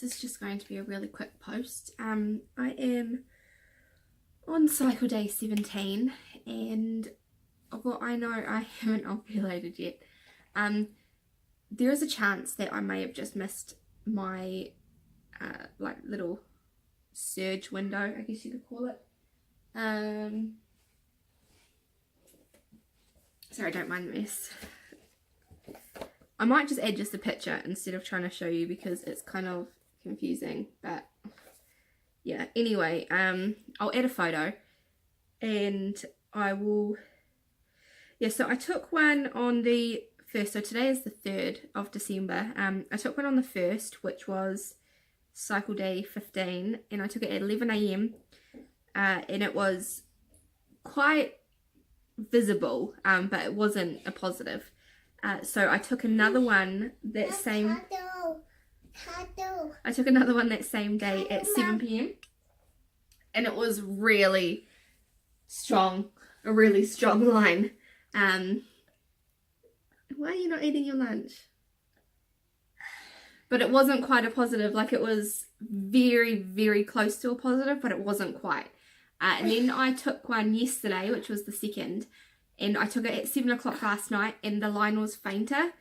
this is just going to be a really quick post. I am on cycle day 17 and well, I know I haven't ovulated yet. There is a chance that I may have just missed my like little surge window, I guess you could call it. Sorry, don't mind the mess. I might just add just a picture instead of trying to show you because it's kind of confusing, but yeah, anyway, I'll add a photo and I will, yeah, so I took one on the 1st, so today is the 3rd of December. I took one on the 1st, which was cycle day 15, and I took it at 11 AM, and it was quite visible, but it wasn't a positive. So I took another one that same day at 7 PM, and it was really strong, a really strong line. Why are you not eating your lunch? But it wasn't quite a positive, like it was very, very close to a positive, but it wasn't quite. And then I took one yesterday, which was the 2nd, and I took it at 7 o'clock last night, and the line was fainter.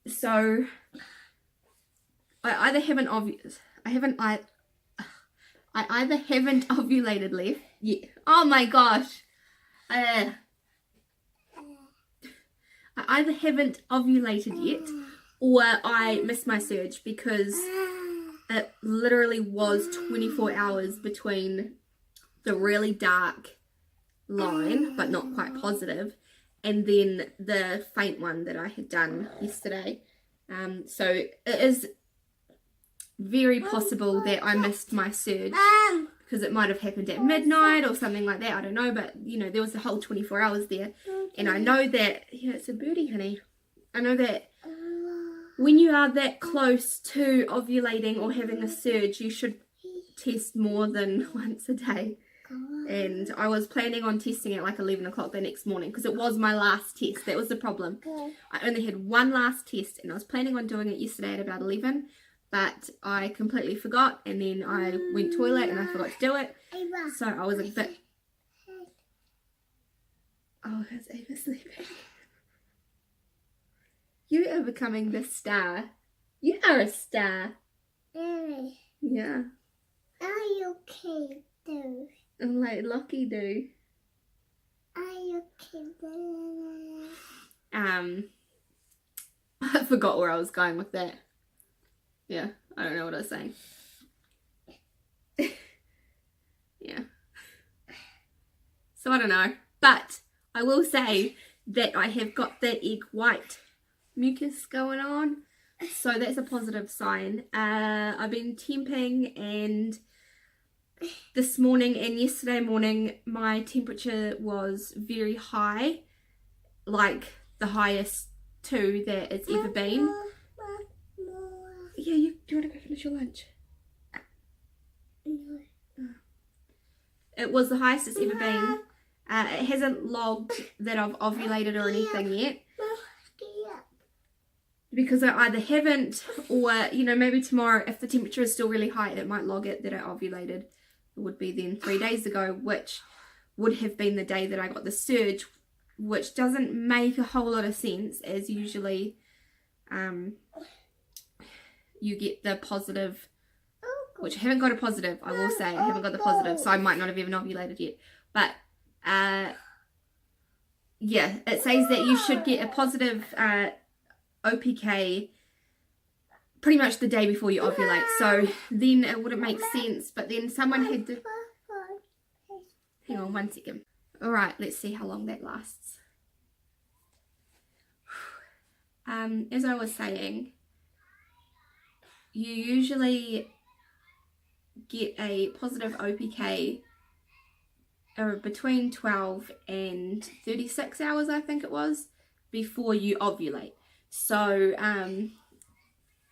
So I either haven't ovulated left. Yeah. Oh my gosh. I either haven't ovulated yet, or I missed my surge, because it literally was 24 hours between the really dark line, but not quite positive, and then the faint one that I had done yesterday. So it is very possible that I missed my surge, because it might have happened at midnight or something like that, I don't know, but you know, there was a whole 24 hours there, and I know that, yeah, it's a birdie, honey. I know that when you are that close to ovulating or having a surge, you should test more than once a day. And I was planning on testing at like 11 o'clock the next morning, because it was my last test. That was the problem. I only had one last test, and I was planning on doing it yesterday at about 11, but I completely forgot, and then I went toilet and I forgot to do it. So I was a bit... Oh, is Ava sleeping? You are becoming the star. You are a star. Yeah. Are you okay, though? I'm like Lockie do. Are you okay? I forgot where I was going with that. Yeah, I don't know what I was saying. Yeah. So I don't know. But I will say that I have got the egg white mucus going on. So that's a positive sign. I've been temping, and this morning and yesterday morning my temperature was very high, like the highest too that it's ever been. Yeah, do you want to go finish your lunch? No. It was the highest it's ever been. It hasn't logged that I've ovulated or anything yet, because I either haven't, or you know, maybe tomorrow if the temperature is still really high, it might log it that I ovulated. It would be then 3 days ago, which would have been the day that I got the surge, which doesn't make a whole lot of sense, as usually you get the positive, which I haven't got a positive, I will say. I haven't got the positive, so I might not have even ovulated yet. But yeah, it says that you should get a positive OPK pretty much the day before you ovulate, so then it wouldn't make sense. But then someone had to... Hang on 1 second. Alright, let's see how long that lasts. As I was saying, you usually get a positive OPK between 12 and 36 hours, I think it was, before you ovulate. So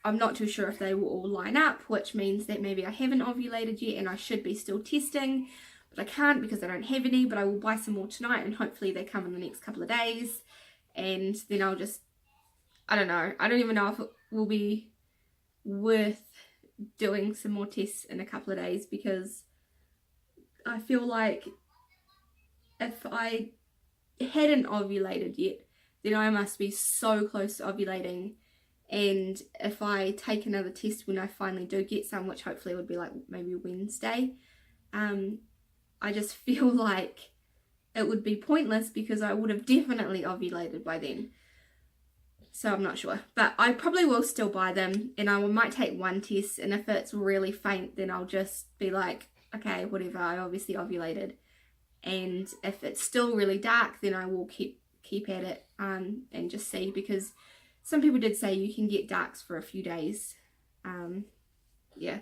I'm not too sure if they will all line up, which means that maybe I haven't ovulated yet and I should be still testing, but I can't because I don't have any. But I will buy some more tonight, and hopefully they come in the next couple of days, and then I'll just, I don't know, I don't even know if it will be worth doing some more tests in a couple of days, because I feel like if I hadn't ovulated yet, then I must be so close to ovulating. And if I take another test when I finally do get some, which hopefully would be like maybe Wednesday, I just feel like it would be pointless because I would have definitely ovulated by then. So I'm not sure, but I probably will still buy them, and I might take one test, and if it's really faint, then I'll just be like, okay, whatever, I obviously ovulated. And if it's still really dark, then I will keep at it and just see, because some people did say you can get darks for a few days. Yeah,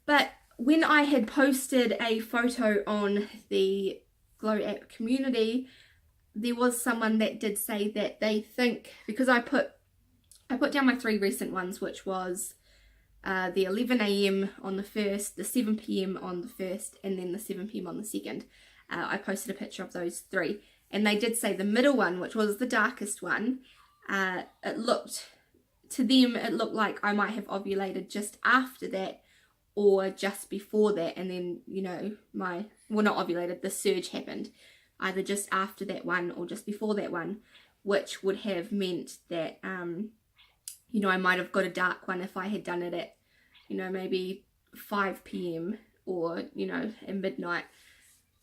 but when I had posted a photo on the Glow app community, there was someone that did say that they think, because I put down my 3 recent ones, which was the 11 a.m. on the 1st, the 7 p.m. on the 1st, and then the 7 p.m. on the 2nd. I posted a picture of those 3, and they did say the middle one, which was the darkest one, it looked like I might have ovulated just after that or just before that, and then, you know, not ovulated, the surge happened either just after that one or just before that one, which would have meant that, you know, I might have got a dark one if I had done it at, you know, maybe 5 p.m. or, you know, at midnight.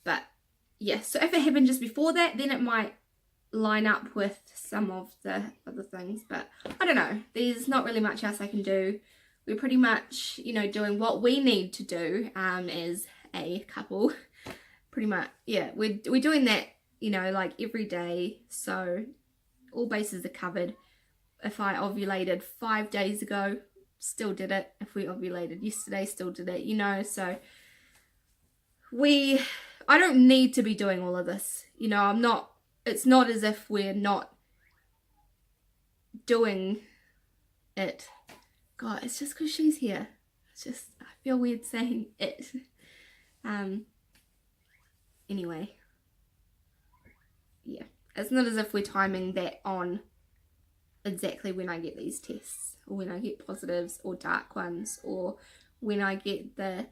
But yeah, so if it happened just before that, then it might line up with some of the other things. But I don't know, there's not really much else I can do. We're pretty much, you know, doing what we need to do as a couple. Pretty much, yeah, we're doing that, you know, like every day, so all bases are covered. If I ovulated 5 days ago, still did it. If we ovulated yesterday, still did it, you know. So I don't need to be doing all of this, you know. It's not as if we're not doing it. God, it's just because she's here. It's just, I feel weird saying it. Anyway, yeah, it's not as if we're timing that on exactly when I get these tests, or when I get positives or dark ones, or when I get the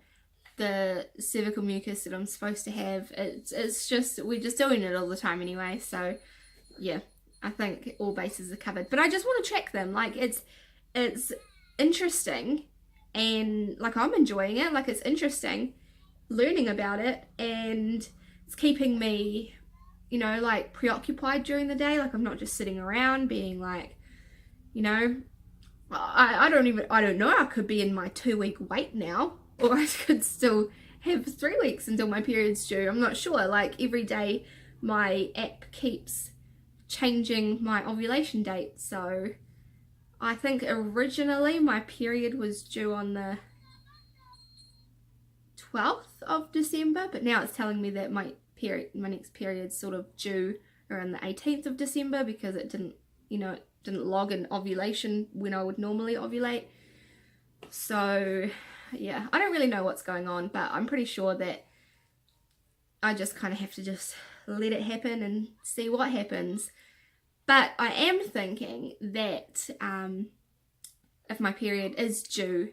cervical mucus that I'm supposed to have. It's just, we're just doing it all the time anyway. So yeah, I think all bases are covered. But I just want to check them. Like, it's interesting, and like I'm enjoying it. Like, it's interesting learning about it, and it's keeping me, you know, like preoccupied during the day. Like, I'm not just sitting around being like, you know, I don't know, I could be in my 2-week wait now, or I could still have 3 weeks until my period's due. I'm not sure. Like, every day my app keeps changing my ovulation date. So I think originally my period was due on the 12th of December, but now it's telling me that my next period's sort of due around the 18th of December, because it didn't, you know, it didn't log an ovulation when I would normally ovulate. So yeah, I don't really know what's going on, but I'm pretty sure that I just kind of have to just let it happen and see what happens. But I am thinking that if my period is due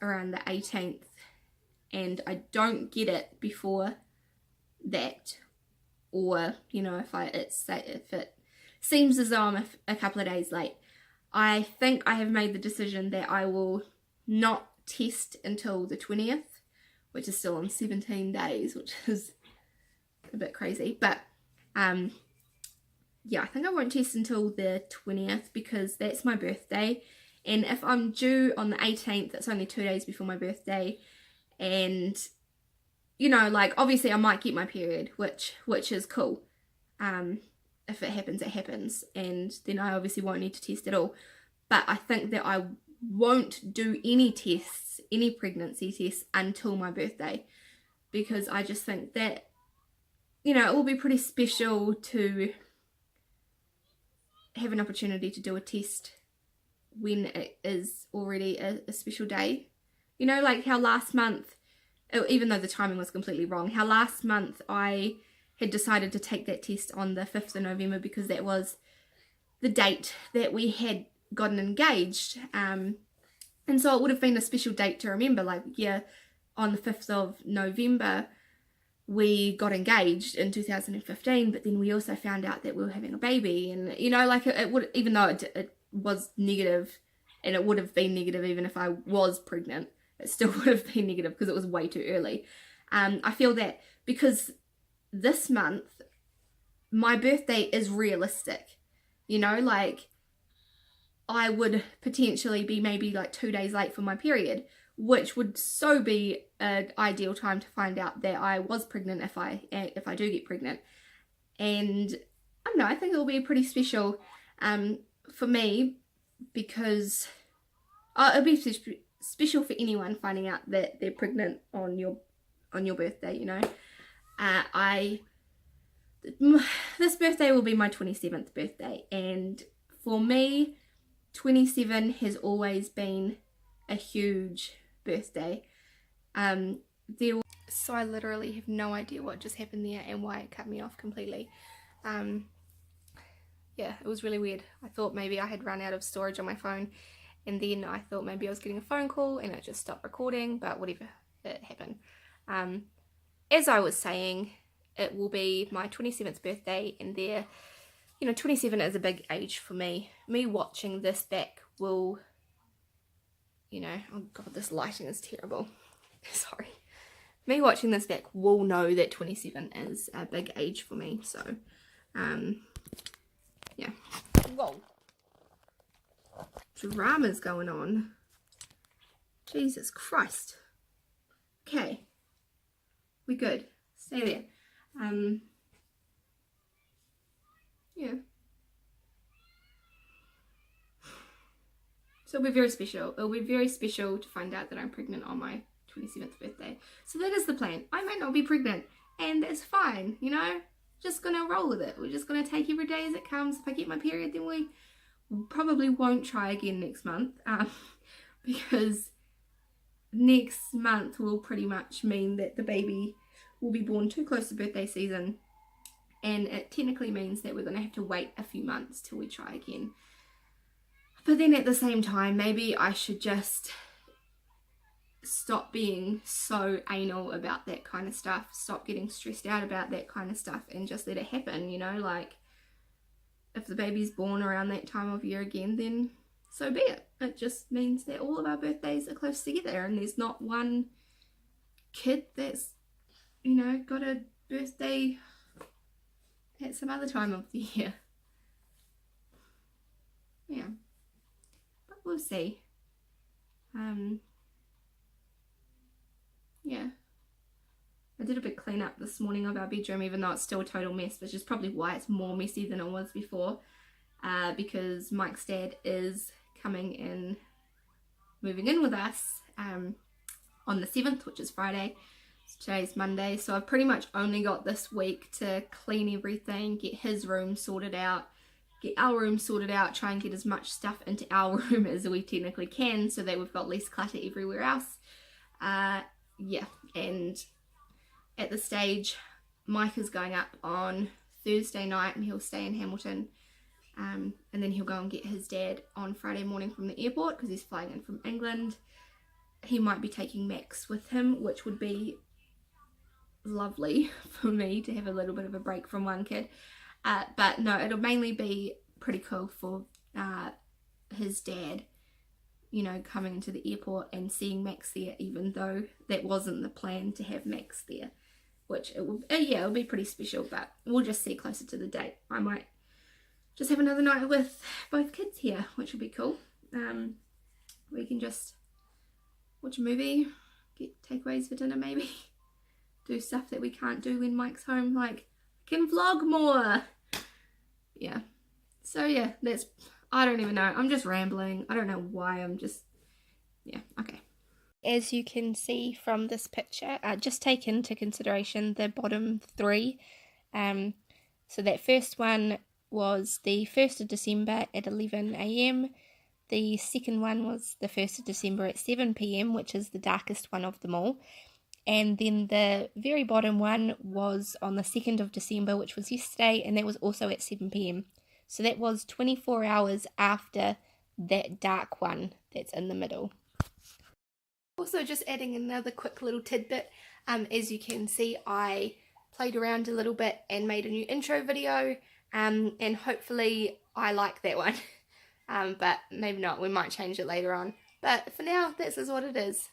around the 18th and I don't get it before that, or, you know, if it seems as though I'm a couple of days late, I think I have made the decision that I will not test until the 20th, which is still on 17 days, which is a bit crazy. But yeah, I think I won't test until the 20th, because that's my birthday, and if I'm due on the 18th, it's only 2 days before my birthday. And, you know, like, obviously I might get my period, which is cool. If it happens, it happens, and then I obviously won't need to test at all. But I think that I won't do any tests, any pregnancy tests, until my birthday, because I just think that, you know, it will be pretty special to have an opportunity to do a test when it is already a special day. You know, like how last month, even though the timing was completely wrong, how last month I had decided to take that test on the 5th of November because that was the date that we had gotten engaged. And so it would have been a special date to remember, like, yeah, on the 5th of November, we got engaged in 2015, but then we also found out that we were having a baby. And, you know, like, it would, even though it was negative, and it would have been negative even if I was pregnant, it still would have been negative because it was way too early. I feel that because this month, my birthday is realistic, you know, like, I would potentially be maybe like 2 days late for my period, which would so be an ideal time to find out that I was pregnant if I do get pregnant. And I don't know, I think it will be pretty special for me, because it'll be special for anyone finding out that they're pregnant on your birthday, you know. This birthday will be my 27th birthday, and for me, 27 has always been a huge birthday. So I literally have no idea what just happened there and why it cut me off completely. Yeah, it was really weird. I thought maybe I had run out of storage on my phone, and then I thought maybe I was getting a phone call and it just stopped recording, but whatever, it happened. As I was saying, it will be my 27th birthday, and there, you know, 27 is a big age for me. Me watching this back will, you know, oh god, this lighting is terrible. Sorry. Me watching this back will know that 27 is a big age for me. So, yeah. Whoa. Drama's going on. Jesus Christ. Okay. We're good. Stay there. Yeah. So it'll be very special. It'll be very special to find out that I'm pregnant on my 27th birthday. So that is the plan. I might not be pregnant, and that's fine, you know? Just gonna roll with it. We're just gonna take every day as it comes. If I get my period, then we probably won't try again next month, because next month will pretty much mean that the baby will be born too close to birthday season, and it technically means that we're going to have to wait a few months till we try again. But then at the same time, maybe I should just stop being so anal about that kind of stuff, stop getting stressed out about that kind of stuff, and just let it happen, you know? Like, if the baby's born around that time of year again, then so be it. It just means that all of our birthdays are close together, and there's not one kid that's, you know, got a birthday at some other time of the year. Yeah. But we'll see. Yeah. I did a big clean up this morning of our bedroom, even though it's still a total mess, which is probably why it's more messy than it was before, because Mike's dad is coming in, moving in with us on the 7th, which is Friday. So today's Monday, so I've pretty much only got this week to clean everything, get his room sorted out, get our room sorted out, try and get as much stuff into our room as we technically can, so that we've got less clutter everywhere else. Yeah, and at this stage, Mike is going up on Thursday night, and he'll stay in Hamilton, and then he'll go and get his dad on Friday morning from the airport, because he's flying in from England. He might be taking Max with him, which would be lovely for me to have a little bit of a break from one kid. But no, it'll mainly be pretty cool for his dad, you know, coming to the airport and seeing Max there, even though that wasn't the plan to have Max there, which it will, yeah, it'll be pretty special, but we'll just see closer to the date. I might just have another night with both kids here, which will be cool. We can just watch a movie, get takeaways for dinner maybe, do stuff that we can't do when Mike's home, like can vlog more. Yeah, so yeah, that's, I don't even know, I'm just rambling, I don't know why, I'm just, yeah, okay. As you can see from this picture, just take into consideration the bottom three. So that first one was the 1st of December at 11 AM. The second one was the 1st of December at 7 PM, which is the darkest one of them all. And then the very bottom one was on the 2nd of December, which was yesterday, and that was also at 7 PM. So that was 24 hours after that dark one that's in the middle. Also, just adding another quick little tidbit, as you can see, I played around a little bit and made a new intro video, and hopefully I like that one. But maybe not, we might change it later on. But for now, this is what it is.